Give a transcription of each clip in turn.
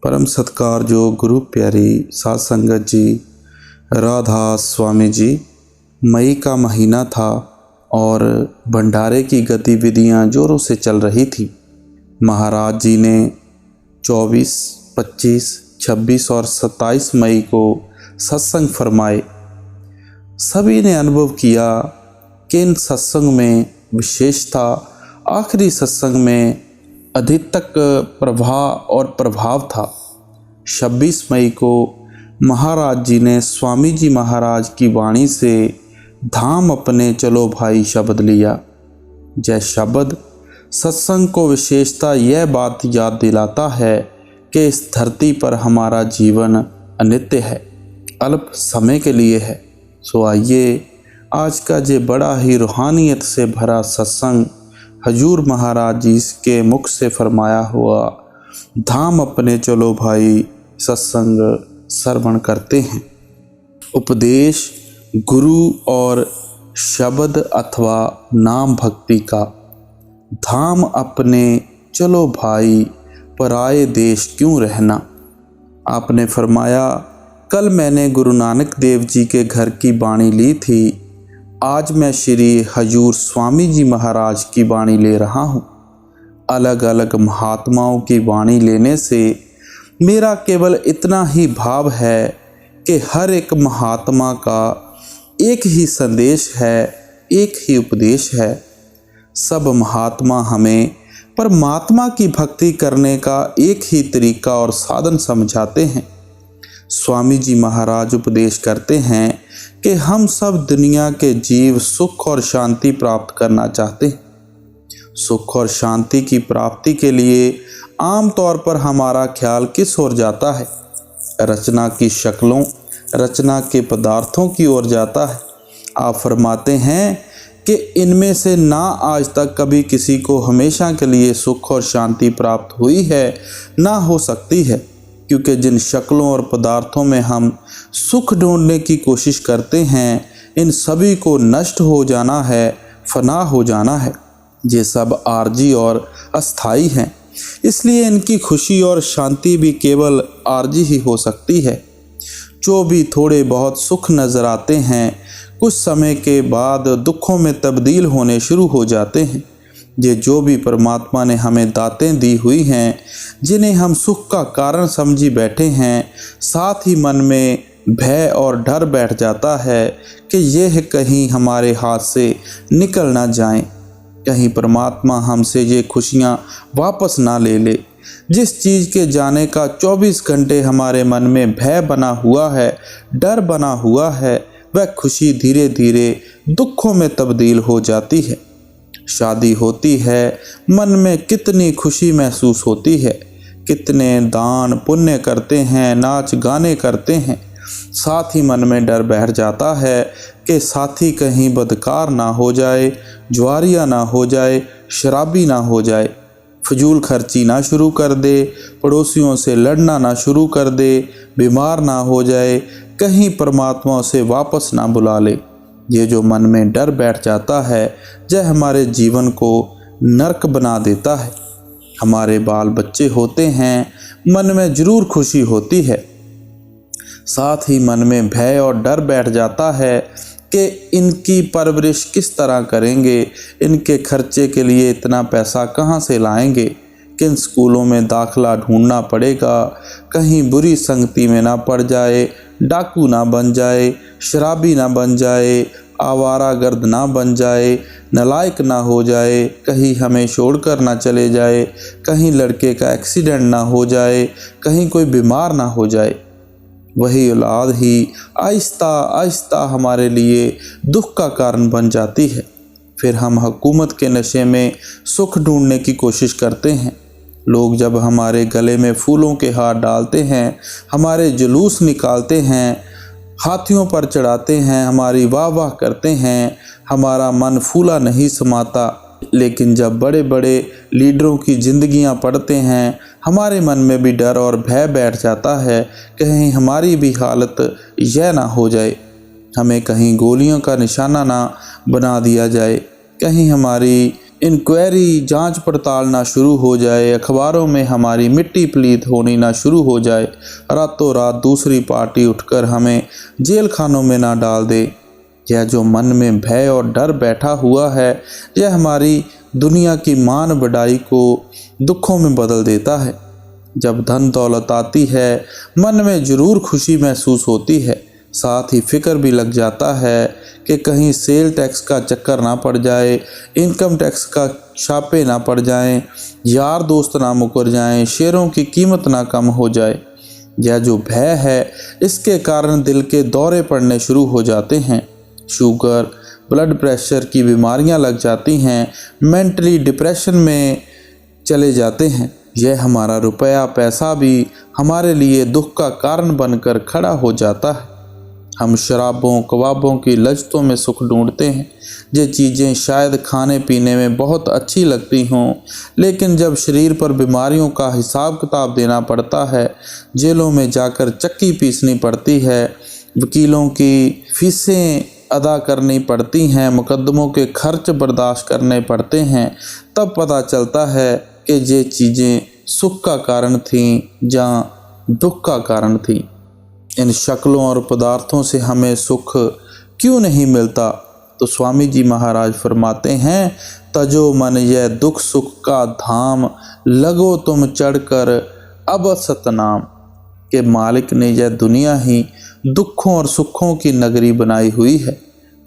परम सत्कार जो गुरु प्यारी साध संगत जी, राधा स्वामी जी, मई का महीना था और भंडारे की गतिविधियां जोरों से चल रही थी। महाराज जी ने 24, 25, 26 और 27 मई को सत्संग फरमाए। सभी ने अनुभव किया कि इन सत्संग में विशेषता आखिरी सत्संग में अधिकतक प्रभाव था। 26 मई को महाराज जी ने स्वामी जी महाराज की वाणी से धाम अपने चलो भाई शब्द लिया। जय शब्द सत्संग को विशेषता यह बात याद दिलाता है कि इस धरती पर हमारा जीवन अनित्य है, अल्प समय के लिए है। सो आइए आज का ये बड़ा ही रूहानियत से भरा सत्संग हजूर महाराज जी के मुख से फरमाया हुआ धाम अपने चलो भाई सत्संग श्रवण करते हैं। उपदेश गुरु और शब्द अथवा नाम भक्ति का। धाम अपने चलो भाई पराए देश क्यों रहना। आपने फरमाया, कल मैंने गुरु नानक देव जी के घर की वाणी ली थी, आज मैं श्री हजूर स्वामी जी महाराज की वाणी ले रहा हूँ। अलग अलग महात्माओं की वाणी लेने से मेरा केवल इतना ही भाव है कि हर एक महात्मा का एक ही संदेश है, एक ही उपदेश है। सब महात्मा हमें परमात्मा की भक्ति करने का एक ही तरीका और साधन समझाते हैं। स्वामी जी महाराज उपदेश करते हैं कि हम सब दुनिया के जीव सुख और शांति प्राप्त करना चाहते हैं। सुख और शांति की प्राप्ति के लिए आम तौर पर हमारा ख्याल किस ओर जाता है? रचना की शक्लों, रचना के पदार्थों की ओर जाता है। आप फरमाते हैं कि इनमें से ना आज तक कभी किसी को हमेशा के लिए सुख और शांति प्राप्त हुई है, ना हो सकती है, क्योंकि जिन शक्लों और पदार्थों में हम सुख ढूंढने की कोशिश करते हैं, इन सभी को नष्ट हो जाना है, फना हो जाना है। ये सब आर्जी और अस्थाई हैं, इसलिए इनकी खुशी और शांति भी केवल आर्जी ही हो सकती है। जो भी थोड़े बहुत सुख नज़र आते हैं, कुछ समय के बाद दुखों में तब्दील होने शुरू हो जाते हैं। ये जो भी परमात्मा ने हमें दातें दी हुई हैं, जिन्हें हम सुख का कारण समझी बैठे हैं, साथ ही मन में भय और डर बैठ जाता है कि यह कहीं हमारे हाथ से निकल ना जाएं, कहीं परमात्मा हमसे ये खुशियाँ वापस ना ले ले। जिस चीज़ के जाने का 24 घंटे हमारे मन में भय बना हुआ है, डर बना हुआ है, वह खुशी धीरे धीरे दुखों में तब्दील हो जाती है। शादी होती है, मन में कितनी खुशी महसूस होती है, कितने दान पुण्य करते हैं, नाच गाने करते हैं, साथ ही मन में डर बैठ जाता है कि साथी कहीं बदकार ना हो जाए, जुआरिया ना हो जाए, शराबी ना हो जाए, फजूल खर्ची ना शुरू कर दे, पड़ोसियों से लड़ना ना शुरू कर दे, बीमार ना हो जाए, कहीं परमात्मा से वापस ना बुला ले। ये जो मन में डर बैठ जाता है, यह हमारे जीवन को नरक बना देता है। हमारे बाल बच्चे होते हैं, मन में जरूर खुशी होती है, साथ ही मन में भय और डर बैठ जाता है कि इनकी परवरिश किस तरह करेंगे, इनके खर्चे के लिए इतना पैसा कहाँ से लाएंगे, किन स्कूलों में दाखला ढूंढना पड़ेगा, कहीं बुरी संगति में ना पड़ जाए, डाकू ना बन जाए, शराबी ना बन जाए, आवारागर्द ना बन जाए, नालायक ना हो जाए, कहीं हमें छोड़कर ना चले जाए, कहीं लड़के का एक्सीडेंट ना हो जाए, कहीं कोई बीमार ना हो जाए। वही औलाद ही आहिस्ता आहिस्ता हमारे लिए दुख का कारण बन जाती है। फिर हम हुकूमत के नशे में सुख ढूंढने की कोशिश करते हैं। लोग जब हमारे गले में फूलों के हार डालते हैं, हमारे जुलूस निकालते हैं, हाथियों पर चढ़ाते हैं, हमारी वाह वाह करते हैं, हमारा मन फूला नहीं समाता। लेकिन जब बड़े बड़े लीडरों की ज़िंदगियां पढ़ते हैं, हमारे मन में भी डर और भय बैठ जाता है, कहीं हमारी भी हालत यह ना हो जाए, हमें कहीं गोलियों का निशाना ना बना दिया जाए, कहीं हमारी इंक्वायरी जांच पड़ताल ना शुरू हो जाए, अखबारों में हमारी मिट्टी पलीत होनी ना शुरू हो जाए, रातों रात दूसरी पार्टी उठकर हमें जेल खानों में ना डाल दे। यह जो मन में भय और डर बैठा हुआ है, यह हमारी दुनिया की मान बढ़ाई को दुखों में बदल देता है। जब धन दौलत आती है, मन में जरूर खुशी महसूस होती है, साथ ही फिक्र भी लग जाता है कि कहीं सेल टैक्स का चक्कर ना पड़ जाए, इनकम टैक्स का छापे ना पड़ जाएं, यार दोस्त ना मुकर जाएं, शेयरों की कीमत ना कम हो जाए। यह जो भय है, इसके कारण दिल के दौरे पड़ने शुरू हो जाते हैं, शुगर ब्लड प्रेशर की बीमारियां लग जाती हैं, मेंटली डिप्रेशन में चले जाते हैं। यह हमारा रुपया पैसा भी हमारे लिए दुख का कारण बनकर खड़ा हो जाता है। हम शराबों कबाबों की लज्जतों में सुख ढूंढते हैं। ये चीज़ें शायद खाने पीने में बहुत अच्छी लगती हों, लेकिन जब शरीर पर बीमारियों का हिसाब किताब देना पड़ता है, जेलों में जाकर चक्की पीसनी पड़ती है, वकीलों की फीसें अदा करनी पड़ती हैं, मुकदमों के खर्च बर्दाश्त करने पड़ते हैं, तब पता चलता है कि ये चीज़ें सुख का कारण थीं या दुख का कारण थीं। इन शक्लों और पदार्थों से हमें सुख क्यों नहीं मिलता? तो स्वामी जी महाराज फरमाते हैं, तजो मन यह दुख सुख का धाम, लगो तुम चढ़कर अब सतनाम। के मालिक ने यह दुनिया ही दुखों और सुखों की नगरी बनाई हुई है।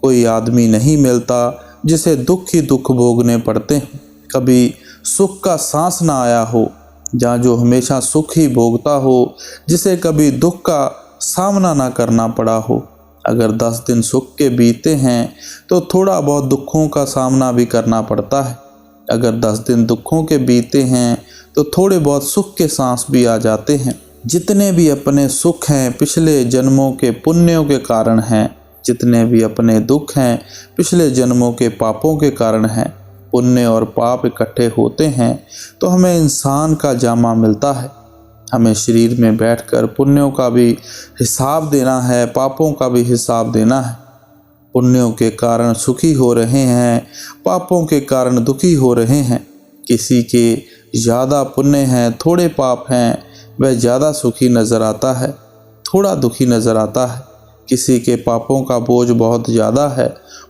कोई आदमी नहीं मिलता जिसे दुख ही दुख भोगने पड़ते हैं। कभी सुख का सांस ना आया हो, जहाँ जो हमेशा सुख ही भोगता हो, जिसे कभी दुख का सामना ना करना पड़ा हो। अगर 10 दिन सुख के बीते हैं तो थोड़ा बहुत दुखों का सामना भी करना पड़ता है। अगर 10 दिन दुखों के बीते हैं तो थोड़े बहुत सुख के सांस भी आ जाते हैं। जितने भी अपने सुख हैं पिछले जन्मों के पुण्यों के कारण हैं, जितने भी अपने दुख हैं पिछले जन्मों के पापों के कारण हैं। पुण्य और पाप इकट्ठे होते हैं तो हमें इंसान का जामा मिलता है। हमें शरीर में बैठकर पुण्यों का भी हिसाब देना है, पापों का भी हिसाब देना है। पुण्यों के कारण सुखी हो रहे हैं, पापों के कारण दुखी हो रहे हैं। किसी के ज़्यादा पुण्य हैं, थोड़े पाप हैं, वह ज़्यादा सुखी नज़र आता है, थोड़ा दुखी नज़र आता है। किसी के पापों का बोझ बहुत ज़्यादा है,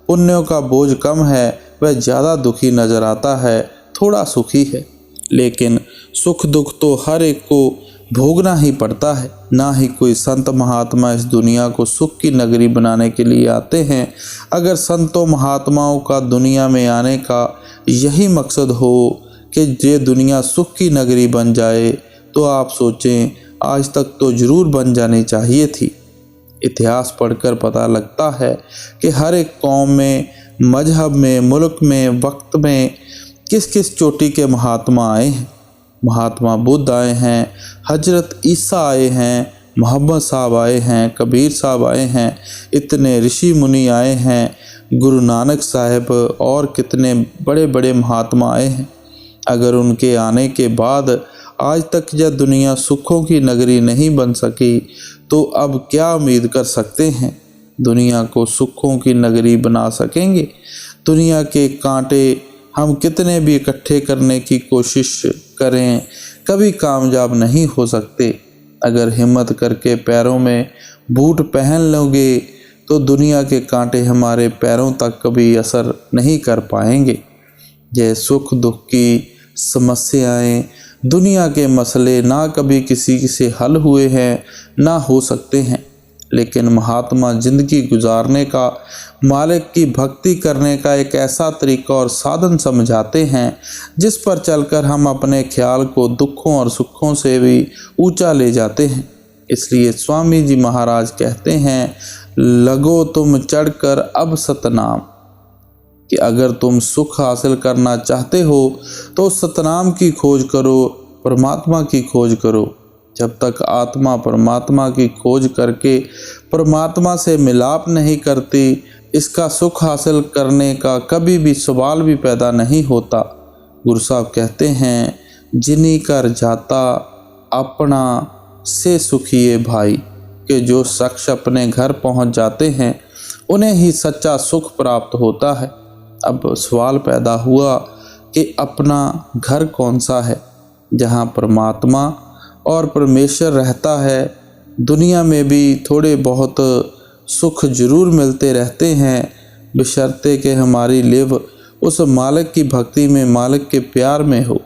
पुण्यों का बोझ कम है, वह ज़्यादा दुखी नज़र आता है, थोड़ा सुखी है। लेकिन सुख दुख तो हर एक को भोगना ही पड़ता है। ना ही कोई संत महात्मा इस दुनिया को सुख की नगरी बनाने के लिए आते हैं। अगर संतों महात्माओं का दुनिया में आने का यही मकसद हो कि ये दुनिया सुख की नगरी बन जाए, तो आप सोचें आज तक तो ज़रूर बन जानी चाहिए थी। इतिहास पढ़कर पता लगता है कि हर एक कौम में, मजहब में, मुल्क में, वक्त में किस किस चोटी के महात्मा आए हैं। महात्मा बुद्ध आए हैं, हजरत ईसा आए हैं, मोहम्मद साहब आए हैं, कबीर साहब आए हैं, इतने ऋषि मुनि आए हैं, गुरु नानक साहब और कितने बड़े बड़े महात्मा आए हैं। अगर उनके आने के बाद आज तक यह दुनिया सुखों की नगरी नहीं बन सकी, तो अब क्या उम्मीद कर सकते हैं दुनिया को सुखों की नगरी बना सकेंगे? दुनिया के कांटे हम कितने भी इकट्ठे करने की कोशिश करें, कभी कामयाब नहीं हो सकते। अगर हिम्मत करके पैरों में बूट पहन लोगे तो दुनिया के कांटे हमारे पैरों तक कभी असर नहीं कर पाएंगे। यह सुख दुख की समस्याएं, दुनिया के मसले ना कभी किसी से हल हुए हैं, ना हो सकते हैं। लेकिन महात्मा जिंदगी गुजारने का, मालिक की भक्ति करने का एक ऐसा तरीका और साधन समझाते हैं जिस पर चलकर हम अपने ख्याल को दुखों और सुखों से भी ऊंचा ले जाते हैं। इसलिए स्वामी जी महाराज कहते हैं, लगो तुम चढ़कर अब सतनाम, कि अगर तुम सुख हासिल करना चाहते हो तो सतनाम की खोज करो, परमात्मा की खोज करो। जब तक आत्मा परमात्मा की खोज करके परमात्मा से मिलाप नहीं करती, इसका सुख हासिल करने का कभी भी सवाल भी पैदा नहीं होता। गुरु साहब कहते हैं, जिनी कर जाता अपना से सुखिए भाई, कि जो शख्स अपने घर पहुंच जाते हैं उन्हें ही सच्चा सुख प्राप्त होता है। अब सवाल पैदा हुआ कि अपना घर कौन सा है। जहाँ परमात्मा और परमेश्वर रहता है, दुनिया में भी थोड़े बहुत सुख जरूर मिलते रहते हैं, बशर्ते कि हमारी लिव उस मालिक की भक्ति में, मालिक के प्यार में हो।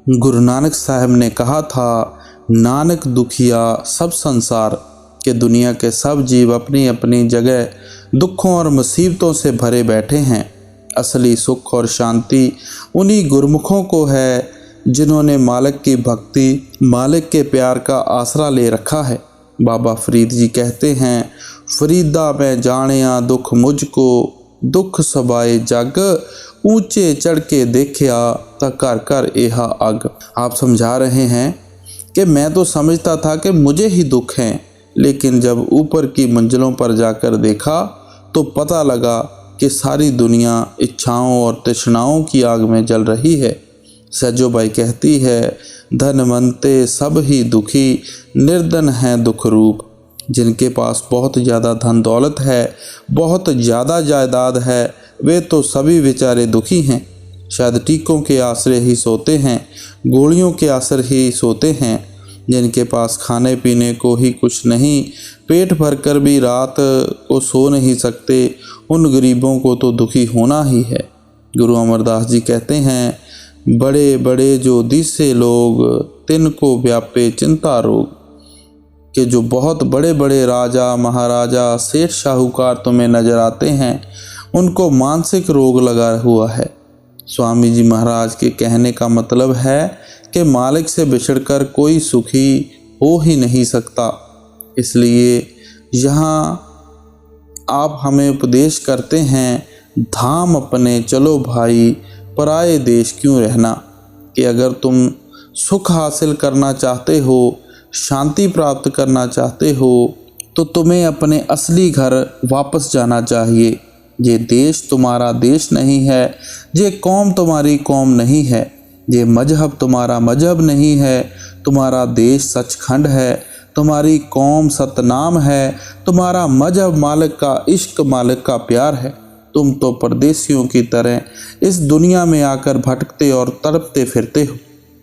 गुरु नानक साहब ने कहा था, नानक दुखिया सब संसार, के दुनिया के सब जीव अपनी अपनी जगह दुखों और मुसीबतों से भरे बैठे हैं। असली सुख और शांति उन्हीं गुरमुखों को है जिन्होंने मालिक की भक्ति, मालिक के प्यार का आसरा ले रखा है। बाबा फरीद जी कहते हैं, फरीदा मैं जानिया दुख मुझको, दुख सबाए जग, ऊंचे चढ़ के देखिया ता कर कर एहा अग। आप समझा रहे हैं कि मैं तो समझता था कि मुझे ही दुख हैं, लेकिन जब ऊपर की मंजिलों पर जाकर देखा तो पता लगा कि सारी दुनिया इच्छाओं और तृष्णाओं की आग में जल रही है। सजोबाई कहती है, धनवंते सब ही दुखी, निर्धन हैं दुख रूप। जिनके पास बहुत ज़्यादा धन दौलत है, बहुत ज़्यादा जायदाद है, वे तो सभी बेचारे दुखी हैं। शायद टीकों के आसरे ही सोते हैं, गोलियों के आसरे ही सोते हैं। जिनके पास खाने पीने को ही कुछ नहीं, पेट भरकर भी रात को सो नहीं सकते, उन गरीबों को तो दुखी होना ही है। गुरु अमरदास जी कहते हैं, बड़े बड़े जो दिसे लोग, तिनको व्यापे चिंता रोग। कि जो बहुत बड़े बड़े राजा, महाराजा, सेठ, साहूकार तुम्हें नजर आते हैं, उनको मानसिक रोग लगा हुआ है। स्वामी जी महाराज के कहने का मतलब है कि मालिक से बिछड़कर कोई सुखी हो ही नहीं सकता। इसलिए यहाँ आप हमें उपदेश करते हैं, धाम अपने चलो भाई, पराए देश क्यों रहना। कि अगर तुम सुख हासिल करना चाहते हो, शांति प्राप्त करना चाहते हो, तो तुम्हें अपने असली घर वापस जाना चाहिए। ये देश तुम्हारा देश नहीं है, ये कौम तुम्हारी कौम नहीं है, ये मजहब तुम्हारा मजहब नहीं है। तुम्हारा देश सचखंड है, तुम्हारी कौम सतनाम है, तुम्हारा मजहब मालिक का इश्क, मालिक का प्यार है। तुम तो परदेसियों की तरह इस दुनिया में आकर भटकते और तड़पते फिरते हो।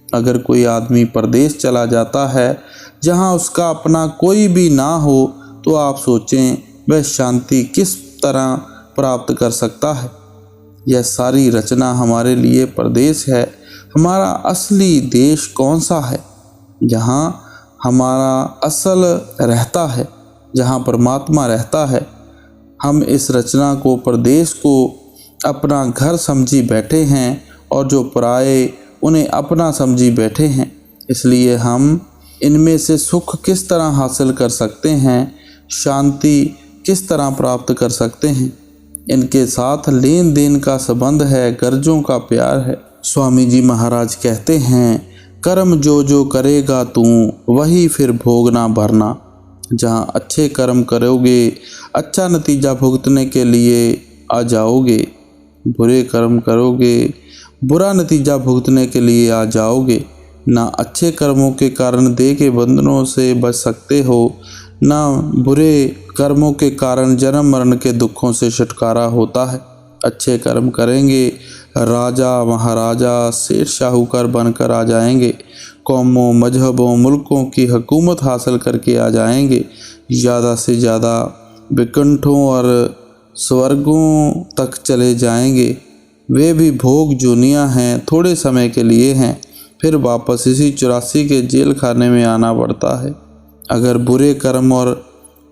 अगर कोई आदमी परदेश चला जाता है जहाँ उसका अपना कोई भी ना हो, तो आप सोचें वह शांति किस तरह प्राप्त कर सकता है। यह सारी रचना हमारे लिए परदेश है। हमारा असली देश कौन सा है? जहाँ हमारा असल रहता है, जहाँ परमात्मा रहता है। हम इस रचना को, परदेश को अपना घर समझी बैठे हैं, और जो पराए उन्हें अपना समझी बैठे हैं। इसलिए हम इनमें से सुख किस तरह हासिल कर सकते हैं, शांति किस तरह प्राप्त कर सकते हैं, इनके साथ लेन देन का संबंध है, गर्जों का प्यार है। स्वामी जी महाराज कहते हैं, कर्म जो करेगा तू, वही फिर भोगना भरना। जहाँ अच्छे कर्म करोगे, अच्छा नतीजा भुगतने के लिए आ जाओगे। बुरे कर्म करोगे, बुरा नतीजा भुगतने के लिए आ जाओगे। ना अच्छे कर्मों के कारण देह के बंधनों से बच सकते हो, ना बुरे कर्मों के कारण जन्म मरण के दुखों से छुटकारा होता है। अच्छे कर्म करेंगे, राजा महाराजा, सेठ साहूकार बनकर आ जाएंगे। कौमों, मजहबों, मुल्कों की हुकूमत हासिल करके आ जाएंगे। ज़्यादा से ज़्यादा विकुंठों और स्वर्गों तक चले जाएंगे। वे भी भोग जुनिया हैं, थोड़े समय के लिए हैं, फिर वापस इसी 84 के जेल खाने में आना पड़ता है। अगर बुरे कर्म और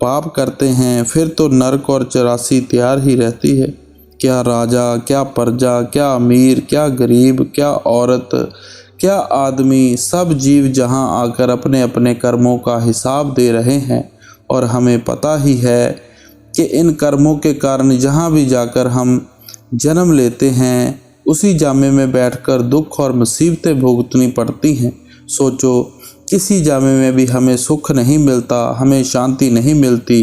पाप करते हैं, फिर तो नरक और 84 तैयार ही रहती है। क्या राजा, क्या प्रजा, क्या अमीर, क्या गरीब, क्या औरत, क्या आदमी, सब जीव जहां आकर अपने अपने कर्मों का हिसाब दे रहे हैं। और हमें पता ही है कि इन कर्मों के कारण जहां भी जाकर हम जन्म लेते हैं, उसी जामे में बैठकर दुख और मुसीबतें भुगतनी पड़ती हैं। सोचो, किसी जामे में भी हमें सुख नहीं मिलता, हमें शांति नहीं मिलती।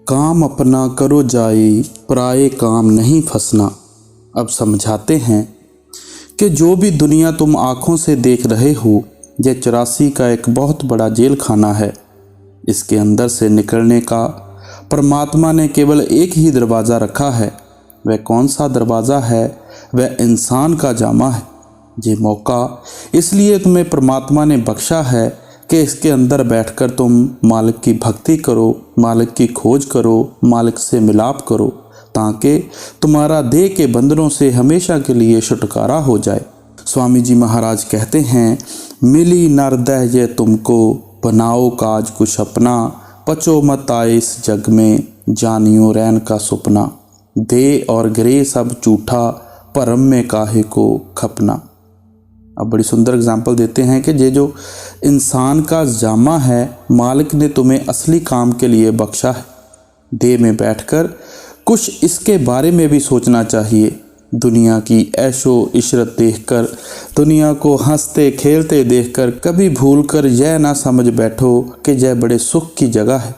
काम अपना करो जाई, पराए काम नहीं फंसना। अब समझाते हैं कि जो भी दुनिया तुम आँखों से देख रहे हो, यह 84 का एक बहुत बड़ा जेल खाना है। इसके अंदर से निकलने का परमात्मा ने केवल एक ही दरवाज़ा रखा है। वह कौन सा दरवाज़ा है? वह इंसान का जामा है। ये मौका इसलिए तुम्हें परमात्मा ने बख्शा है कि इसके अंदर बैठकर तुम मालिक की भक्ति करो, मालिक की खोज करो, मालिक से मिलाप करो, ताकि तुम्हारा देह के बंधनों से हमेशा के लिए छुटकारा हो जाए। स्वामी जी महाराज कहते हैं, मिली नरदह ये तुमको, बनाओ काज कुछ अपना, पचो मत आए इस जग में, जानियो रैन का सुपना, दे और ग्रे सब झूठा, परम में काहे को खपना। अब बड़ी सुंदर एग्जाम्पल देते हैं कि ये जो इंसान का जामा है मालिक ने तुम्हें असली काम के लिए बख्शा है। देह में बैठकर कुछ इसके बारे में भी सोचना चाहिए। दुनिया की ऐशो इशरत देखकर, दुनिया को हंसते खेलते देखकर कभी भूलकर यह ना समझ बैठो कि यह बड़े सुख की जगह है।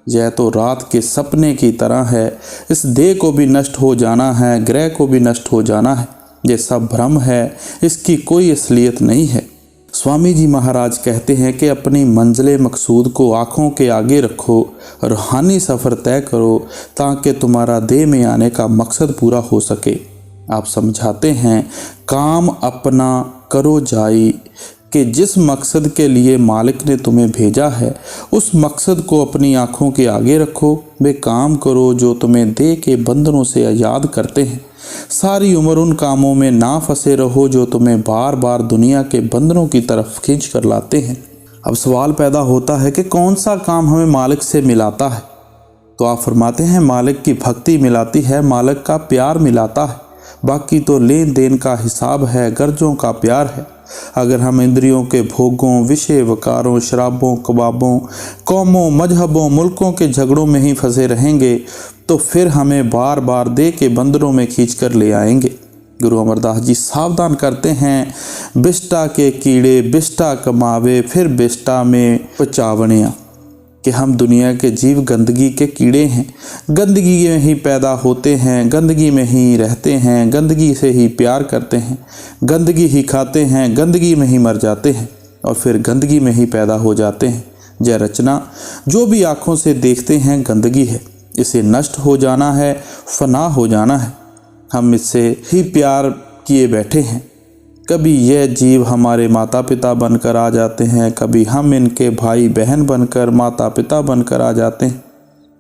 यह तो रात के सपने की तरह है। इस देह को भी नष्ट हो जाना है, ग्रह को भी नष्ट हो जाना है। ये सब भ्रम है, इसकी कोई असलियत नहीं है। स्वामी जी महाराज कहते हैं कि अपनी मंजिल मकसूद को आँखों के आगे रखो, रूहानी सफ़र तय करो, ताकि तुम्हारा देह में आने का मकसद पूरा हो सके। आप समझाते हैं, काम अपना करो जाई, कि जिस मकसद के लिए मालिक ने तुम्हें भेजा है उस मकसद को अपनी आँखों के आगे रखो। वे काम करो जो तुम्हें देह के बंधनों से आज़ाद करते हैं। सारी उम्र उन कामों में ना फंसे रहो जो तुम्हें बार बार दुनिया के बंधनों की तरफ खींच कर लाते हैं। अब सवाल पैदा होता है कि कौन सा काम हमें मालिक से मिलाता है? तो आप फरमाते हैं, मालिक की भक्ति मिलाती है, मालिक का प्यार मिलाता है, बाकी तो लेन देन का हिसाब है, गर्जों का प्यार है। अगर हम इंद्रियों के भोगों, विषय वकारों, शराबों, कबाबों, कौमों, मजहबों, मुल्कों के झगड़ों में ही फंसे रहेंगे तो फिर हमें बार बार देह के बंदरों में खींच कर ले आएंगे। गुरु अमरदास जी सावधान करते हैं, बिष्टा के कीड़े बिष्टा कमावे, फिर बिष्टा में पचावनिया, कि हम दुनिया के जीव गंदगी के कीड़े हैं। गंदगी में ही पैदा होते हैं, गंदगी में ही रहते हैं, गंदगी से ही प्यार करते हैं, गंदगी ही खाते हैं, गंदगी में ही मर जाते हैं और फिर गंदगी में ही पैदा हो जाते हैं। यह रचना जो भी आँखों से देखते हैं गंदगी है, इसे नष्ट हो जाना है, फना हो जाना है। हम इससे ही प्यार किए बैठे हैं। कभी यह जीव हमारे माता पिता बनकर आ जाते हैं, कभी हम इनके भाई बहन बनकर माता पिता बनकर आ जाते हैं।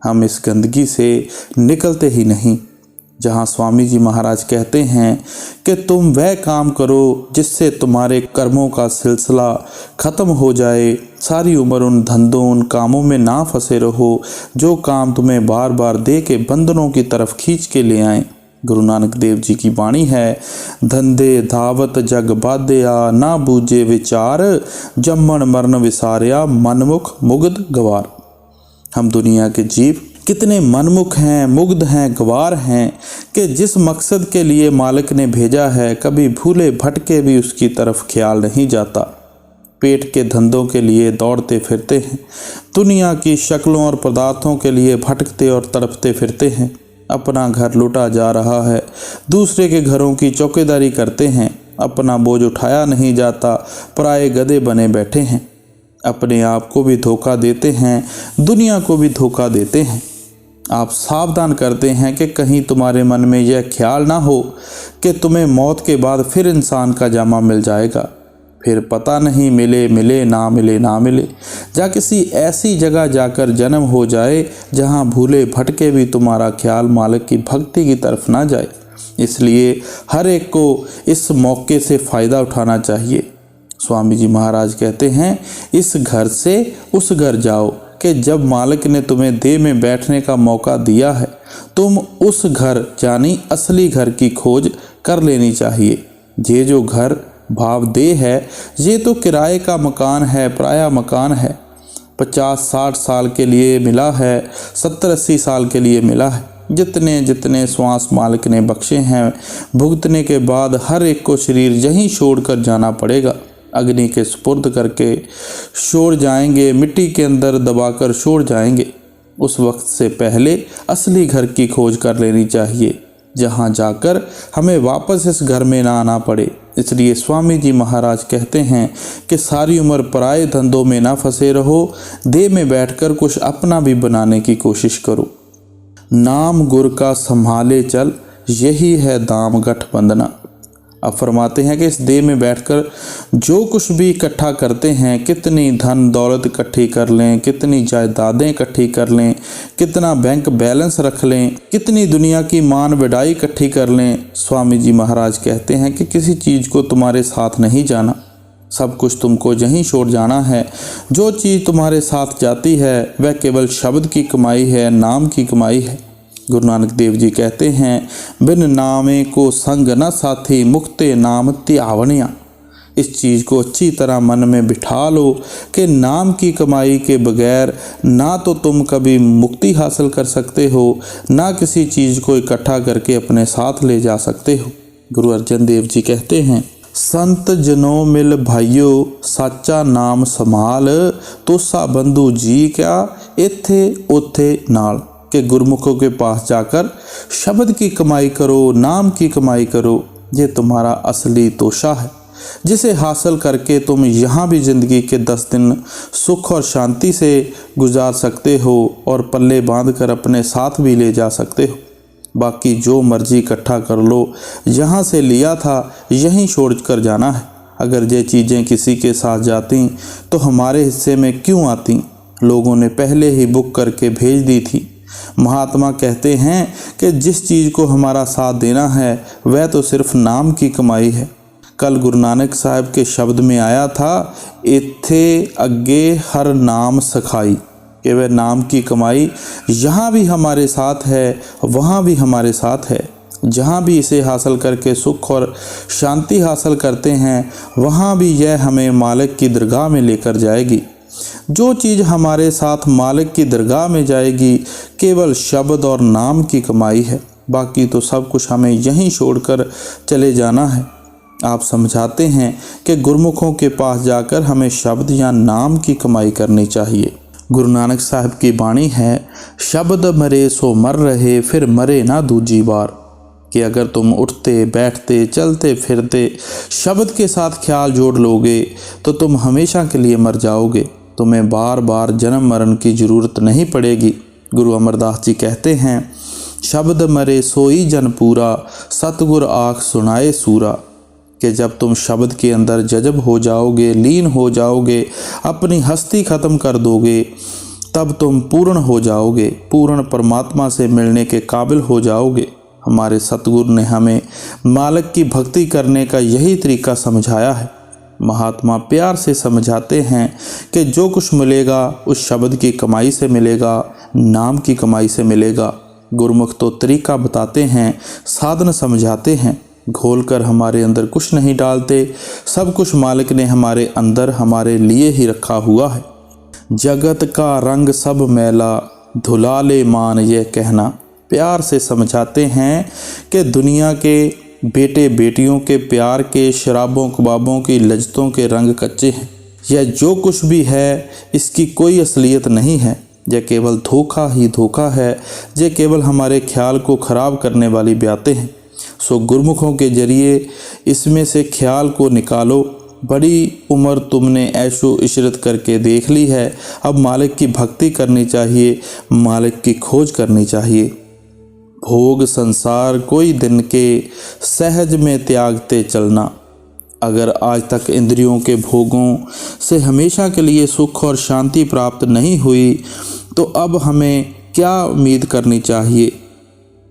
हम इस गंदगी से निकलते ही नहीं। जहाँ स्वामी जी महाराज कहते हैं कि तुम वह काम करो जिससे तुम्हारे कर्मों का सिलसिला ख़त्म हो जाए। सारी उम्र उन धंधों, उन कामों में ना फंसे रहो जो काम तुम्हें बार बार देह के बंधनों की तरफ खींच के ले आएँ। गुरु नानक देव जी की वाणी है, धंधे धावत जग बाध्या, ना बूझे विचार, जम्मन मरण विसारिया, मनमुख मुग्ध गवार। हम दुनिया के जीव कितने मनमुख हैं, मुग्ध हैं, गवार हैं कि जिस मकसद के लिए मालिक ने भेजा है कभी भूले भटके भी उसकी तरफ ख्याल नहीं जाता। पेट के धंधों के लिए दौड़ते फिरते हैं, दुनिया की शक्लों और पदार्थों के लिए भटकते और तड़पते फिरते हैं। अपना घर लूटा जा रहा है, दूसरे के घरों की चौकीदारी करते हैं। अपना बोझ उठाया नहीं जाता, पराये गधे बने बैठे हैं। अपने आप को भी धोखा देते हैं, दुनिया को भी धोखा देते हैं। आप सावधान करते हैं कि कहीं तुम्हारे मन में यह ख्याल ना हो कि तुम्हें मौत के बाद फिर इंसान का जामा मिल जाएगा। फिर पता नहीं मिले मिले ना मिले ना मिले, या किसी ऐसी जगह जाकर जन्म हो जाए जहां भूले भटके भी तुम्हारा ख्याल मालिक की भक्ति की तरफ ना जाए। इसलिए हर एक को इस मौके से फ़ायदा उठाना चाहिए। स्वामी जी महाराज कहते हैं, इस घर से उस घर जाओ, कि जब मालिक ने तुम्हें देह में बैठने का मौका दिया है तुम उस घर यानी असली घर की खोज कर लेनी चाहिए। ये जो घर भाव देह है ये तो किराए का मकान है, पराया मकान है। 50-60 साल के लिए मिला है, 70-80 साल के लिए मिला है। जितने जितने श्वास मालिक ने बख्शे हैं, भुगतने के बाद हर एक को शरीर यहीं छोड़कर जाना पड़ेगा। अग्नि के सुपुर्द करके छोड़ जाएंगे, मिट्टी के अंदर दबाकर छोड़ जाएंगे। उस वक्त से पहले असली घर की खोज कर लेनी चाहिए, जहां जाकर हमें वापस इस घर में ना आना पड़े। इसलिए स्वामी जी महाराज कहते हैं कि सारी उम्र पराये धंधों में ना फंसे रहो, देह में बैठकर कुछ अपना भी बनाने की कोशिश करो। नाम गुर का संभाले चल, यही है दाम गठबंधना। अब फरमाते हैं कि इस देह में बैठकर जो कुछ भी इकट्ठा करते हैं, कितनी धन दौलत इकट्ठी कर लें, कितनी जायदादें इकट्ठी कर लें, कितना बैंक बैलेंस रख लें, कितनी दुनिया की मान बढ़ाई इकट्ठी कर लें, स्वामी जी महाराज कहते हैं कि किसी चीज़ को तुम्हारे साथ नहीं जाना। सब कुछ तुमको यहीं छोड़ जाना है। जो चीज़ तुम्हारे साथ जाती है वह केवल शब्द की कमाई है, नाम की कमाई है। गुरु नानक देव जी कहते हैं, बिन नामे को संग न साथी, मुक्ते नाम त्यावनिया। इस चीज़ को अच्छी तरह मन में बिठा लो कि नाम की कमाई के बगैर ना तो तुम कभी मुक्ति हासिल कर सकते हो, ना किसी चीज़ को इकट्ठा करके अपने साथ ले जा सकते हो। गुरु अर्जन देव जी कहते हैं, संत जनों मिल भाइयों, साचा नाम संभाल, तोसा बंधु जी क्या, इथे उथे नाल। के गुरमुखों के पास जाकर शब्द की कमाई करो, नाम की कमाई करो। ये तुम्हारा असली तोशा है, जिसे हासिल करके तुम यहाँ भी ज़िंदगी के 10 दिन सुख और शांति से गुजार सकते हो और पल्ले बांध कर अपने साथ भी ले जा सकते हो। बाकी जो मर्जी इकट्ठा कर लो, यहाँ से लिया था यहीं छोड़ कर जाना है। अगर ये चीज़ें किसी के साथ जाती तो हमारे हिस्से में क्यों आती? लोगों ने पहले ही बुक करके भेज दी थी। महात्मा कहते हैं कि जिस चीज़ को हमारा साथ देना है वह तो सिर्फ नाम की कमाई है। कल गुरु नानक साहब के शब्द में आया था, इत्थे अगे हर नाम सखाई, कि वह नाम की कमाई यहाँ भी हमारे साथ है, वहाँ भी हमारे साथ है। जहाँ भी इसे हासिल करके सुख और शांति हासिल करते हैं, वहाँ भी यह हमें मालिक की दरगाह में लेकर जाएगी। जो चीज़ हमारे साथ मालिक की दरगाह में जाएगी केवल शब्द और नाम की कमाई है। बाकी तो सब कुछ हमें यहीं छोड़कर चले जाना है। आप समझाते हैं कि गुरमुखों के पास जाकर हमें शब्द या नाम की कमाई करनी चाहिए। गुरु नानक साहब की वाणी है, शब्द मरे सो मर रहे, फिर मरे ना दूजी बार। कि अगर तुम उठते बैठते चलते फिरते शब्द के साथ ख्याल जोड़ लोगे तो तुम हमेशा के लिए मर जाओगे। तुम्हें बार बार जन्म मरण की ज़रूरत नहीं पड़ेगी। गुरु अमरदास जी कहते हैं, शब्द मरे सोई जन पूरा, सतगुर आँख सुनाए सूरा। कि जब तुम शब्द के अंदर जज़ब हो जाओगे, लीन हो जाओगे, अपनी हस्ती ख़त्म कर दोगे, तब तुम पूर्ण हो जाओगे, पूर्ण परमात्मा से मिलने के काबिल हो जाओगे। हमारे सतगुरु ने हमें मालिक की भक्ति करने का यही तरीका समझाया है। महात्मा प्यार से समझाते हैं कि जो कुछ मिलेगा उस शब्द की कमाई से मिलेगा, नाम की कमाई से मिलेगा। गुरमुख तो तरीका बताते हैं, साधन समझाते हैं, घोल कर हमारे अंदर कुछ नहीं डालते। सब कुछ मालिक ने हमारे अंदर हमारे लिए ही रखा हुआ है। जगत का रंग सब मैला, धुला ले मान ये कहना। प्यार से समझाते हैं कि दुनिया के बेटे बेटियों के प्यार के शराबों कबाबों की लज्जतों के रंग कच्चे हैं। यह जो कुछ भी है इसकी कोई असलियत नहीं है। यह केवल धोखा ही धोखा है। यह केवल हमारे ख्याल को ख़राब करने वाली बातें हैं। सो गुरमुखों के जरिए इसमें से ख्याल को निकालो। बड़ी उम्र तुमने ऐशो इशरत करके देख ली है, अब मालिक की भक्ति करनी चाहिए, मालिक की खोज करनी चाहिए। भोग संसार कोई दिन के, सहज में त्यागते चलना। अगर आज तक इंद्रियों के भोगों से हमेशा के लिए सुख और शांति प्राप्त नहीं हुई तो अब हमें क्या उम्मीद करनी चाहिए?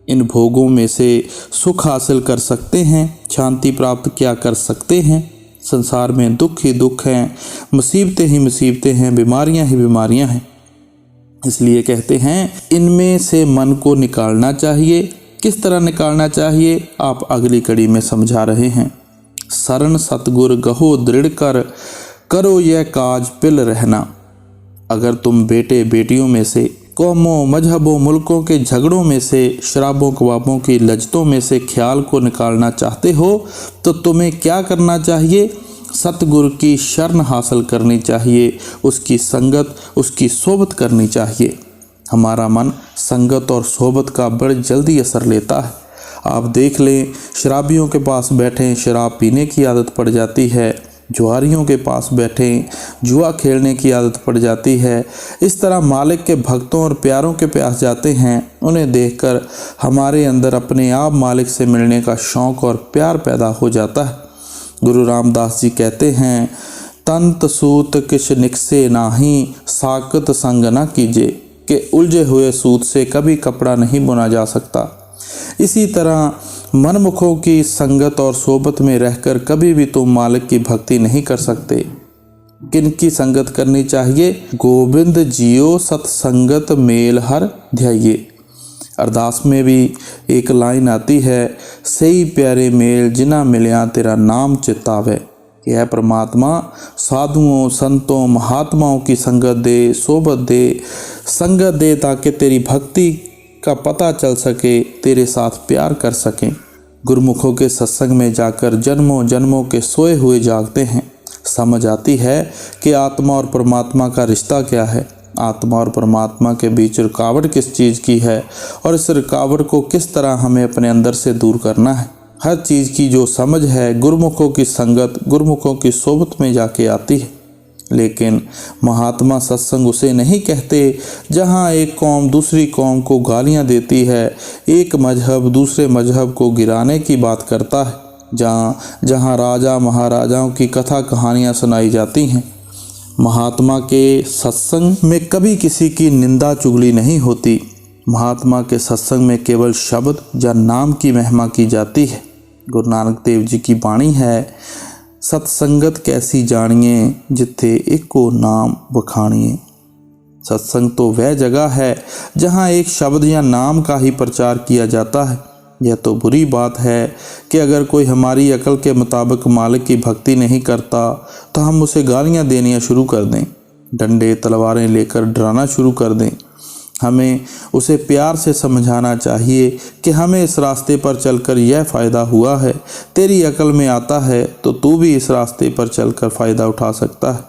इन भोगों में से सुख हासिल कर सकते हैं, शांति प्राप्त क्या कर सकते हैं? संसार में दुख ही दुख हैं, मुसीबतें ही मुसीबतें हैं, बीमारियां ही बीमारियां हैं। इसलिए कहते हैं इनमें से मन को निकालना चाहिए। किस तरह निकालना चाहिए आप अगली कड़ी में समझा रहे हैं। शरण सतगुर गहो दृढ़ कर, करो यह काज पिल रहना। अगर तुम बेटे बेटियों में से, कौमों मजहबों मुल्कों के झगड़ों में से, शराबों कबाबों की लज्जतों में से ख्याल को निकालना चाहते हो तो तुम्हें क्या करना चाहिए? सतगुरु की शरण हासिल करनी चाहिए, उसकी संगत उसकी सोबत करनी चाहिए। हमारा मन संगत और सोबत का बड़ी जल्दी असर लेता है। आप देख लें, शराबियों के पास बैठें, शराब पीने की आदत पड़ जाती है, जुआरियों के पास बैठे जुआ खेलने की आदत पड़ जाती है। इस तरह मालिक के भक्तों और प्यारों के प्यास जाते हैं। उन्हें देखकर हमारे अंदर अपने आप मालिक से मिलने का शौक़ और प्यार पैदा हो जाता है। गुरु रामदास जी कहते हैं, तंत सूत किश निकसे नाही, साकत संग न कीजे, कि उलझे हुए सूत से कभी कपड़ा नहीं बुना जा सकता। इसी तरह मनमुखों की संगत और सोबत में रहकर कभी भी तुम मालिक की भक्ति नहीं कर सकते। किनकी संगत करनी चाहिए? गोविंद जियो सत्संगत मेल हर ध्याये। अरदास में भी एक लाइन आती है, सही प्यारे मेल जिना मिलिया तेरा नाम चितावे। यह परमात्मा साधुओं, संतों, महात्माओं की संगत दे, सोबत दे, संगत दे, ताकि तेरी भक्ति का पता चल सके, तेरे साथ प्यार कर सकें। गुरुमुखों के सत्संग में जाकर जन्मों जन्मों के सोए हुए जागते हैं। समझ आती है कि आत्मा और परमात्मा का रिश्ता क्या है, आत्मा और परमात्मा के बीच रुकावट किस चीज़ की है और इस रुकावट को किस तरह हमें अपने अंदर से दूर करना है। हर चीज़ की जो समझ है गुरुमुखों की संगत, गुरुमुखों की सोबत में जाके आती है। लेकिन महात्मा सत्संग उसे नहीं कहते जहाँ एक कौम दूसरी कौम को गालियाँ देती है, एक मजहब दूसरे मजहब को गिराने की बात करता है, जहाँ राजा महाराजाओं की कथा कहानियाँ सुनाई जाती हैं। महात्मा के सत्संग में कभी किसी की निंदा चुगली नहीं होती। महात्मा के सत्संग में केवल शब्द या नाम की महिमा की जाती है। गुरु नानक देव जी की वाणी है, सत्संगत कैसी जानिए, जिथे एको नाम बखानिए। सत्संग तो वह जगह है जहाँ एक शब्द या नाम का ही प्रचार किया जाता है। यह तो बुरी बात है कि अगर कोई हमारी अकल के मुताबिक मालिक की भक्ति नहीं करता तो हम उसे गालियाँ देनियाँ शुरू कर दें, डंडे तलवारें लेकर डराना शुरू कर दें। हमें उसे प्यार से समझाना चाहिए कि हमें इस रास्ते पर चलकर यह फ़ायदा हुआ है, तेरी अकल में आता है तो तू भी इस रास्ते पर चलकर फ़ायदा उठा सकता है।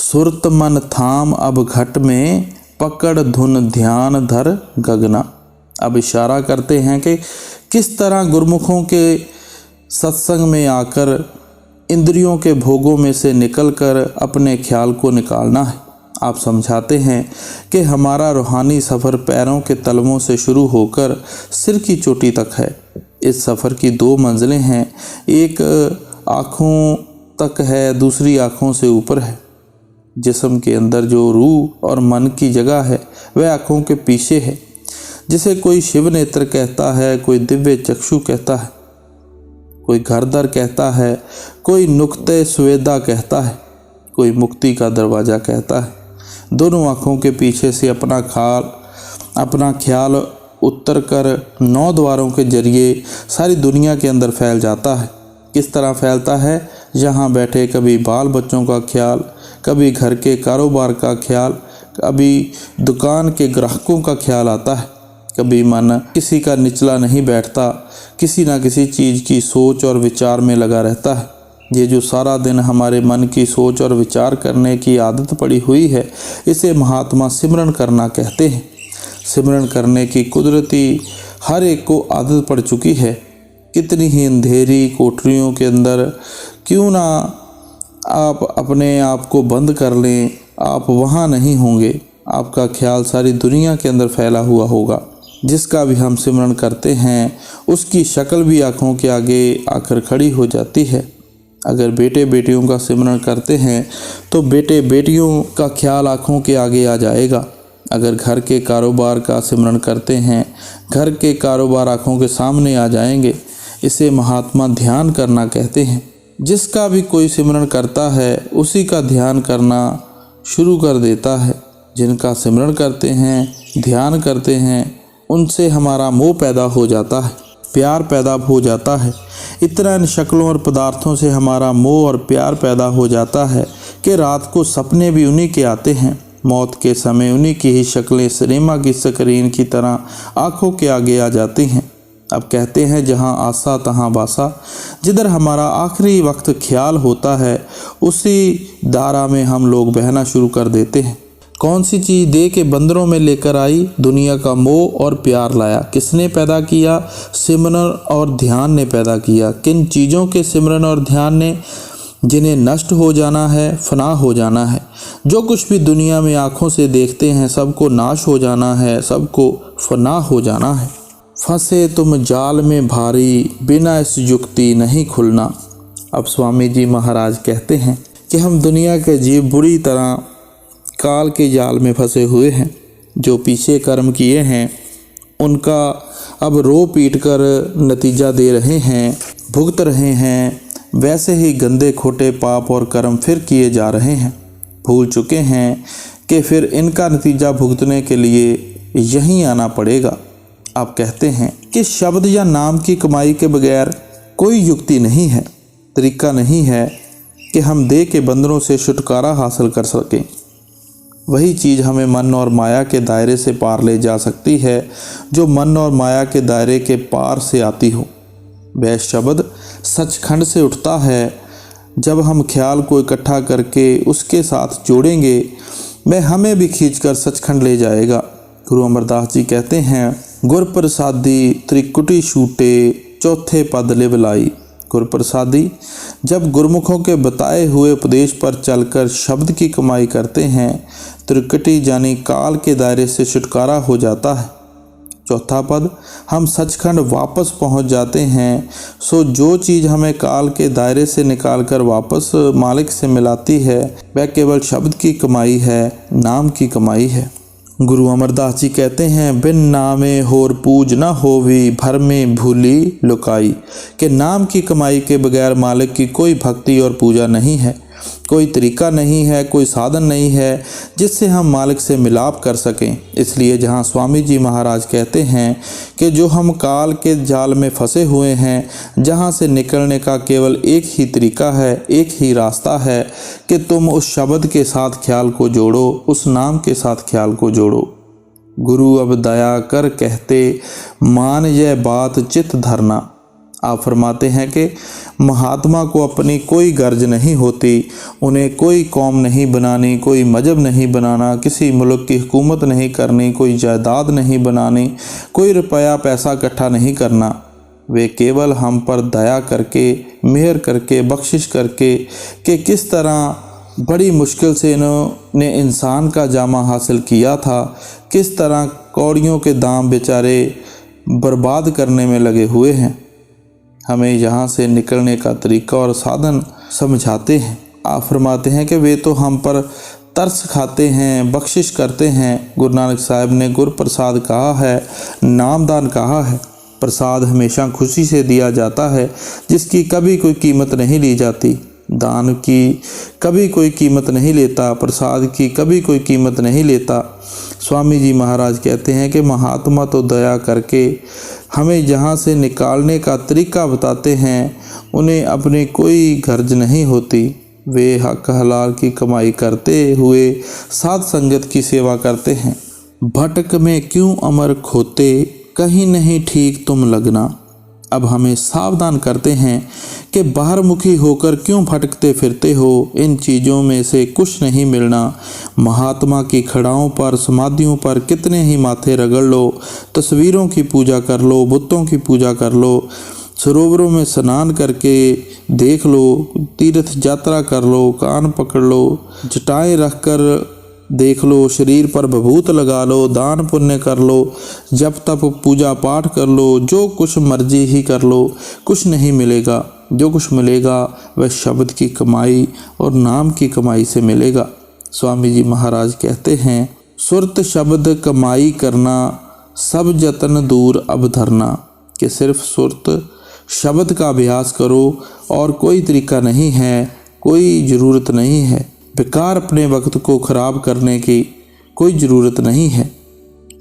सुरत मन थाम अब घट में, पकड़ धुन ध्यान धर गगना। अब इशारा करते हैं कि किस तरह गुरुमुखों के सत्संग में आकर इंद्रियों के भोगों में से निकलकर अपने ख्याल को निकालना है। आप समझाते हैं कि हमारा रूहानी सफ़र पैरों के तलवों से शुरू होकर सिर की चोटी तक है। इस सफ़र की दो मंजिलें हैं, एक आँखों तक है, दूसरी आँखों से ऊपर है। जिस्म के अंदर जो रूह और मन की जगह है वह आँखों के पीछे है, जिसे कोई शिव नेत्र कहता है, कोई दिव्य चक्षु कहता है, कोई घरदर कहता है, कोई नुक्ते स्वेदा कहता है, कोई मुक्ति का दरवाज़ा कहता है। दोनों आँखों के पीछे से अपना ख्याल उत्तर कर 9 द्वारों के जरिए सारी दुनिया के अंदर फैल जाता है। किस तरह फैलता है? यहाँ बैठे कभी बाल बच्चों का ख्याल, कभी घर के कारोबार का ख्याल, कभी दुकान के ग्राहकों का ख्याल आता है। कभी मन किसी का निचला नहीं बैठता, किसी न किसी चीज़ की सोच और विचार में लगा रहता है। ये जो सारा दिन हमारे मन की सोच और विचार करने की आदत पड़ी हुई है, इसे महात्मा सिमरन करना कहते हैं। सिमरन करने की कुदरती हर एक को आदत पड़ चुकी है। कितनी ही अंधेरी कोठरियों के अंदर क्यों ना आप अपने आप को बंद कर लें, आप वहाँ नहीं होंगे। आपका ख्याल सारी दुनिया के अंदर फैला हुआ होगा। जिसका भी हम सिमरन करते हैं उसकी शक्ल भी आँखों के आगे आकर खड़ी हो जाती है। अगर बेटे बेटियों का सिमरन करते हैं तो बेटे बेटियों का ख्याल आँखों के आगे आ जाएगा। अगर घर के कारोबार का सिमरन करते हैं, घर के कारोबार आँखों के सामने आ जाएंगे। इसे महात्मा ध्यान करना कहते हैं। जिसका भी कोई सिमरन करता है उसी का ध्यान करना शुरू कर देता है। जिनका सिमरन करते हैं, ध्यान करते हैं, उनसे हमारा मोह पैदा हो जाता है, प्यार पैदा हो जाता है। इतना इन शक्लों और पदार्थों से हमारा मोह और प्यार पैदा हो जाता है कि रात को सपने भी उन्हीं के आते हैं। मौत के समय उन्हीं की ही शक्लें सिनेमा की स्क्रीन की तरह आंखों के आगे आ जाती हैं। अब कहते हैं जहाँ आसा तहाँ बासा। जिधर हमारा आखिरी वक्त ख्याल होता है उसी धारा में हम लोग बहना शुरू कर देते हैं। कौन सी चीज़ दे के बंदरों में लेकर आई? दुनिया का मोह और प्यार लाया। किसने पैदा किया? सिमरन और ध्यान ने पैदा किया। किन चीज़ों के सिमरन और ध्यान ने? जिन्हें नष्ट हो जाना है, फना हो जाना है। जो कुछ भी दुनिया में आँखों से देखते हैं सबको नाश हो जाना है, सबको फना हो जाना है। फंसे तुम जाल में भारी, बिना इस युक्ति नहीं खुलना। अब स्वामी जी महाराज कहते हैं कि हम दुनिया के जीव बुरी तरह काल के जाल में फंसे हुए हैं। जो पीछे कर्म किए हैं उनका अब रो पीट कर नतीजा दे रहे हैं, भुगत रहे हैं। वैसे ही गंदे खोटे पाप और कर्म फिर किए जा रहे हैं। भूल चुके हैं कि फिर इनका नतीजा भुगतने के लिए यहीं आना पड़ेगा। आप कहते हैं कि शब्द या नाम की कमाई के बगैर कोई युक्ति नहीं है, तरीका नहीं है कि हम देह के बंधनों से छुटकारा हासिल कर सकें। वही चीज़ हमें मन और माया के दायरे से पार ले जा सकती है जो मन और माया के दायरे के पार से आती हो। वह शब्द सचखंड से उठता है। जब हम ख्याल को इकट्ठा करके उसके साथ जोड़ेंगे वह हमें भी खींचकर सचखंड ले जाएगा। गुरु अमरदास जी कहते हैं, गुर प्रसादी त्रिकुटी छूटे, चौथे पद लिव लाई। गुर प्रसादी जब गुरमुखों के बताए हुए उपदेश पर चलकर शब्द की कमाई करते हैं, त्रिकुटी यानी काल के दायरे से छुटकारा हो जाता है। चौथा पद, हम सचखंड वापस पहुंच जाते हैं। सो जो चीज़ हमें काल के दायरे से निकालकर वापस मालिक से मिलाती है वह केवल शब्द की कमाई है, नाम की कमाई है। गुरु अमरदास जी कहते हैं, बिन नामे होर पूज न होवी, भर में भूली लुकाई। कि नाम की कमाई के बगैर मालिक की कोई भक्ति और पूजा नहीं है, कोई तरीका नहीं है, कोई साधन नहीं है जिससे हम मालिक से मिलाप कर सकें। इसलिए जहाँ स्वामी जी महाराज कहते हैं कि जो हम काल के जाल में फंसे हुए हैं, जहाँ से निकलने का केवल एक ही तरीका है, एक ही रास्ता है कि तुम उस शब्द के साथ ख्याल को जोड़ो, उस नाम के साथ ख्याल को जोड़ो। गुरु अब दया कर कहते, मान यह बात चित धरना। आप फरमाते हैं कि महात्मा को अपनी कोई गर्ज नहीं होती, उन्हें कोई कौम नहीं बनानी, कोई मजहब नहीं बनाना, किसी मुल्क की हुकूमत नहीं करनी, कोई जायदाद नहीं बनानी, कोई रुपया पैसा इकट्ठा नहीं करना। वे केवल हम पर दया करके, मेहर करके, बख्शिश करके कि किस तरह बड़ी मुश्किल से इन्होंने इंसान का जामा हासिल किया था, किस तरह कौड़ियों के दाम बेचारे बर्बाद करने में लगे हुए हैं, हमें यहाँ से निकलने का तरीका और साधन समझाते हैं। आप फरमाते हैं कि वे तो हम पर तरस खाते हैं, बख्शिश करते हैं। गुरु नानक साहब ने गुर प्रसाद कहा है, नामदान कहा है। प्रसाद हमेशा खुशी से दिया जाता है, जिसकी कभी कोई कीमत नहीं ली जाती। दान की कभी कोई कीमत नहीं लेता, प्रसाद की कभी कोई कीमत नहीं लेता। स्वामी जी महाराज कहते हैं कि महात्मा तो दया करके हमें जहाँ से निकालने का तरीका बताते हैं, उन्हें अपनी कोई गर्ज नहीं होती। वे हक हलाल की कमाई करते हुए साध संगत की सेवा करते हैं। भटक में क्यों अमर खोते, कहीं नहीं ठीक तुम लगना। अब हमें सावधान करते हैं कि बाहरमुखी होकर क्यों भटकते फिरते हो, इन चीज़ों में से कुछ नहीं मिलना। महात्मा की खड़ाओं पर, समाधियों पर कितने ही माथे रगड़ लो, तस्वीरों की पूजा कर लो, बुतों की पूजा कर लो, सरोवरों में स्नान करके देख लो, तीर्थ यात्रा कर लो, कान पकड़ लो, जटाएं रख कर देख लो, शरीर पर भभूत लगा लो, दान पुण्य कर लो, जब तक पूजा पाठ कर लो, जो कुछ मर्जी ही कर लो, कुछ नहीं मिलेगा। जो कुछ मिलेगा वह शब्द की कमाई और नाम की कमाई से मिलेगा। स्वामी जी महाराज कहते हैं, सुरत शब्द कमाई करना, सब जतन दूर अब धरना। कि सिर्फ सुरत शब्द का अभ्यास करो और कोई तरीका नहीं है, कोई ज़रूरत नहीं है। बेकार अपने वक्त को खराब करने की कोई ज़रूरत नहीं है।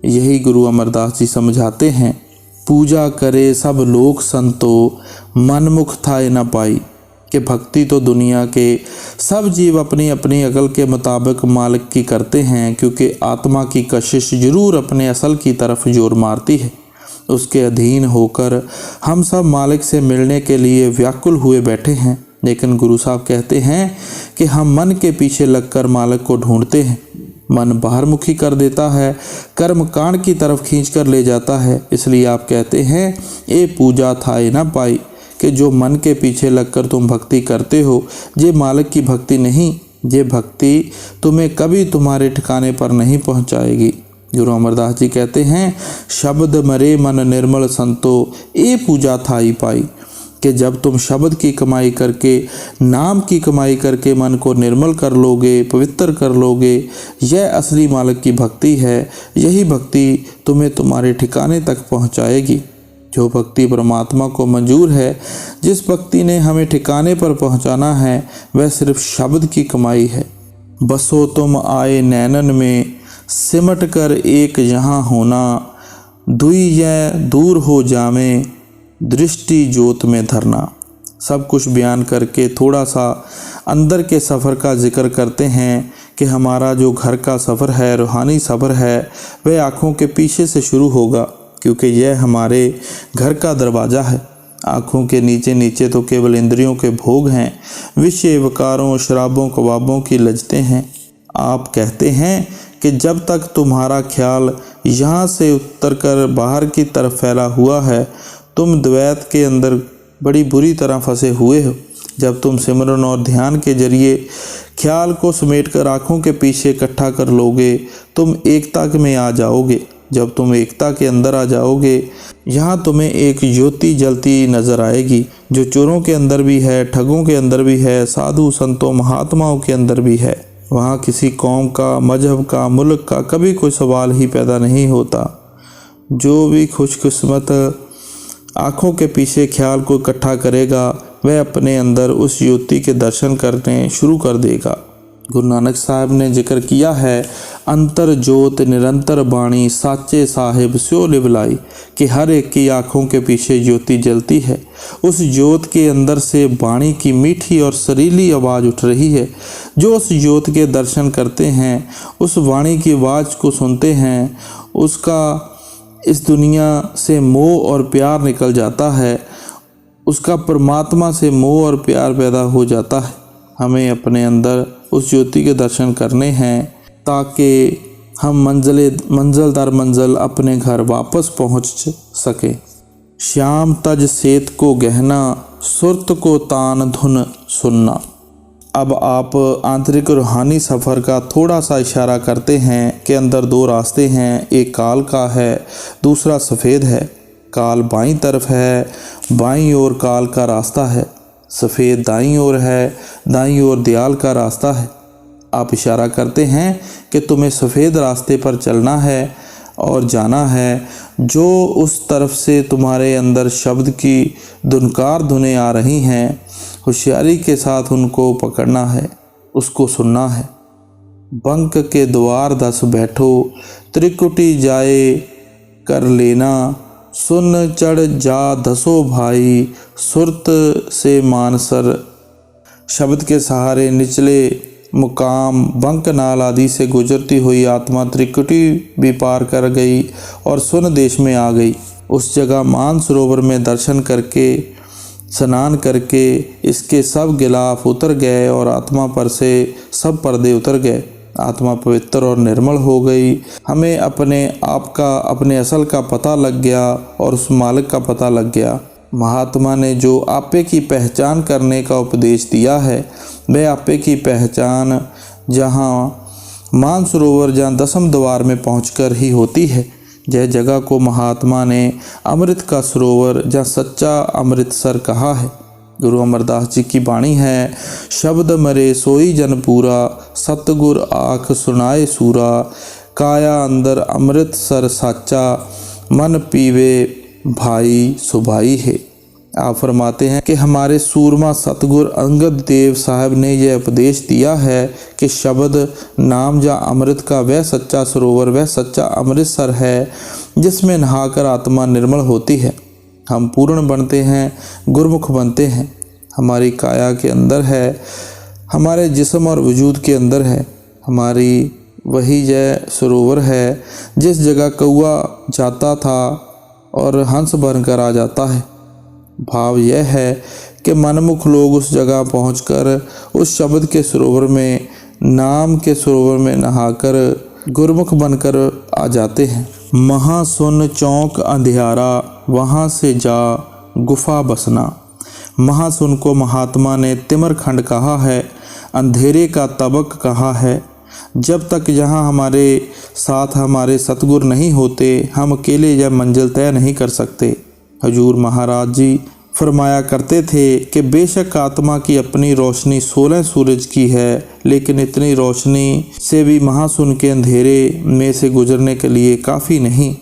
यही गुरु अमरदास जी समझाते हैं। पूजा करे सब लोक संतो, मनमुख थाए न पाई। कि भक्ति तो दुनिया के सब जीव अपनी अपनी अकल के मुताबिक मालिक की करते हैं, क्योंकि आत्मा की कशिश जरूर अपने असल की तरफ जोर मारती है। उसके अधीन होकर हम सब मालिक से मिलने के लिए व्याकुल हुए बैठे हैं। लेकिन गुरु साहब कहते हैं कि हम मन के पीछे लगकर मालिक को ढूंढते हैं। मन बाहरमुखी कर देता है, कर्म कांड की तरफ खींच कर ले जाता है। इसलिए आप कहते हैं, ए पूजा थाए न पाई। कि जो मन के पीछे लगकर तुम भक्ति करते हो, ये मालिक की भक्ति नहीं, ये भक्ति तुम्हें कभी तुम्हारे ठिकाने पर नहीं पहुंचाएगी। गुरु अमरदास जी कहते हैं, शब्द मरे मन निर्मल संतो, ए पूजा थाई पाई, कि जब तुम शब्द की कमाई करके, नाम की कमाई करके मन को निर्मल कर लोगे, पवित्र कर लोगे, यह असली मालिक की भक्ति है। यही भक्ति तुम्हें तुम्हारे ठिकाने तक पहुंचाएगी। जो भक्ति परमात्मा को मंजूर है, जिस भक्ति ने हमें ठिकाने पर पहुंचाना है, वह सिर्फ शब्द की कमाई है। बसो तुम आए नैनन में, सिमट कर एक यहाँ होना, दुई यह दूर हो जावे, दृष्टि ज्योत में धरना। सब कुछ बयान करके थोड़ा सा अंदर के सफ़र का जिक्र करते हैं कि हमारा जो घर का सफ़र है, रूहानी सफ़र है, वह आँखों के पीछे से शुरू होगा, क्योंकि यह हमारे घर का दरवाज़ा है। आँखों के नीचे नीचे तो केवल इंद्रियों के भोग हैं, विषय विकारों, शराबों, कबाबों की लज्जतें हैं। आप कहते हैं कि जब तक तुम्हारा ख्याल यहाँ से उतर कर बाहर की तरफ फैला हुआ है, तुम द्वैत के अंदर बड़ी बुरी तरह फंसे हुए हो। जब तुम सिमरन और ध्यान के जरिए ख्याल को समेटकर आँखों के पीछे इकट्ठा कर लोगे, तुम एकता में आ जाओगे। जब तुम एकता के अंदर आ जाओगे, यहाँ तुम्हें एक ज्योति जलती नज़र आएगी, जो चोरों के अंदर भी है, ठगों के अंदर भी है, साधु संतों महात्माओं के अंदर भी है। वहाँ किसी कौम का, मजहब का, मुल्क का कभी कोई सवाल ही पैदा नहीं होता। जो भी खुशकिस्मत आँखों के पीछे ख्याल को इकट्ठा करेगा, वह अपने अंदर उस ज्योति के दर्शन करने शुरू कर देगा। गुरु नानक साहब ने जिक्र किया है, अंतर ज्योत निरंतर बाणी, साचे साहिब स्यो लिवलाई, कि हर एक की आँखों के पीछे ज्योति जलती है। उस ज्योत के अंदर से बाणी की मीठी और सरीली आवाज़ उठ रही है। जो उस ज्योत के दर्शन करते हैं, उस वाणी की आवाज़ को सुनते हैं, उसका इस दुनिया से मोह और प्यार निकल जाता है, उसका परमात्मा से मोह और प्यार पैदा हो जाता है। हमें अपने अंदर उस ज्योति के दर्शन करने हैं, ताकि हम मंजिल दर मंजिल अपने घर वापस पहुंच सके। श्याम तज सेत को गहना, सुरत को तान धुन सुनना। अब आप आंतरिक रूहानी सफ़र का थोड़ा सा इशारा करते हैं कि अंदर दो रास्ते हैं, एक काल का है, दूसरा सफ़ेद है। काल बाईं तरफ है, बाईं ओर काल का रास्ता है। सफ़ेद दाईं ओर है, दाईं ओर दयाल का रास्ता है। आप इशारा करते हैं कि तुम्हें सफ़ेद रास्ते पर चलना है और जाना है। जो उस तरफ से तुम्हारे अंदर शब्द की धुनकार धुनें आ रही हैं, होशियारी के साथ उनको पकड़ना है, उसको सुनना है। बंक के द्वार दस बैठो, त्रिकुटी जाए कर लेना, सुन चढ़ जा दसो भाई, सुरत से मानसर। शब्द के सहारे निचले मुकाम बंक नाल आदि से गुजरती हुई आत्मा त्रिकुटी भी पार कर गई और सुन देश में आ गई। उस जगह मान सरोवर में दर्शन करके, स्नान करके इसके सब गिलाफ उतर गए और आत्मा पर से सब पर्दे उतर गए। आत्मा पवित्र और निर्मल हो गई। हमें अपने आप का, अपने असल का पता लग गया और उस मालिक का पता लग गया। महात्मा ने जो आपे की पहचान करने का उपदेश दिया है, वह आपे की पहचान जहाँ मानसरोवर जहाँ दसम द्वार में पहुंचकर ही होती है। यह जगह को महात्मा ने अमृत का सरोवर, जहाँ सच्चा अमृतसर कहा है। गुरु अमरदास जी की वाणी है, शब्द मरे सोई जन पूरा, सतगुर आँख सुनाए सूरा, काया अंदर अमृतसर साचा, मन पीवे भाई सुभाई है। आप फरमाते हैं कि हमारे सूरमा सतगुर अंगद देव साहब ने यह उपदेश दिया है कि शब्द नाम या अमृत का वह सच्चा सरोवर, वह सच्चा अमृतसर है जिसमें नहाकर आत्मा निर्मल होती है। हम पूर्ण बनते हैं, गुरमुख बनते हैं। हमारी काया के अंदर है, हमारे जिस्म और वजूद के अंदर है। हमारी वही यह सरोवर है जिस जगह कौआ जाता था और हंस बनकर आ जाता है। भाव यह है कि मनमुख लोग उस जगह पहुंचकर उस शब्द के सरोवर में, नाम के सरोवर में नहाकर गुरमुख बनकर आ जाते हैं। महा सुन चौक अंधियारा, वहाँ से जा गुफा बसना। महासुन को महात्मा ने तिमरखंड कहा है, अंधेरे का तबक कहा है। जब तक यहाँ हमारे साथ हमारे सतगुरु नहीं होते, हम अकेले यह मंजिल तय नहीं कर सकते। हजूर महाराज जी फरमाया करते थे कि बेशक आत्मा की अपनी रोशनी 16 सूरज की है, लेकिन इतनी रोशनी से भी महासुन के अंधेरे में से गुजरने के लिए काफ़ी नहीं।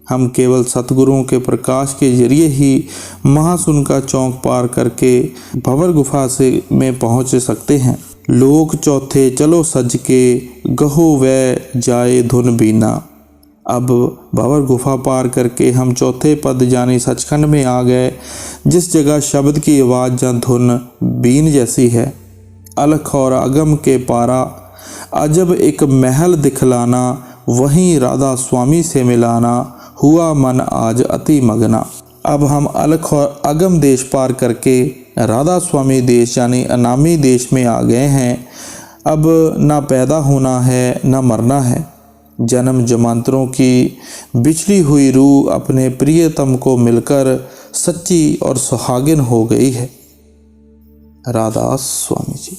हम केवल सतगुरुओं के प्रकाश के जरिए ही महासुन का चौक पार करके भंवर गुफा से में पहुँच सकते हैं। लोक चौथे चलो सज के, गहो वै जाए धुन बीना। अब भंवर गुफा पार करके हम चौथे पद यानी सचखंड में आ गए, जिस जगह शब्द की आवाज़ या धुन बीन जैसी है। अलख और अगम के पारा, अजब एक महल दिखलाना, वहीं राधा स्वामी से मिलाना, हुआ मन आज अति मगना। अब हम अलख और अगम देश पार करके राधा स्वामी देश यानी अनामी देश में आ गए हैं। अब ना पैदा होना है ना मरना है। जन्म जमांतरों की बिछड़ी हुई रूह अपने प्रियतम को मिलकर सच्ची और सुहागिन हो गई है। राधा स्वामी जी।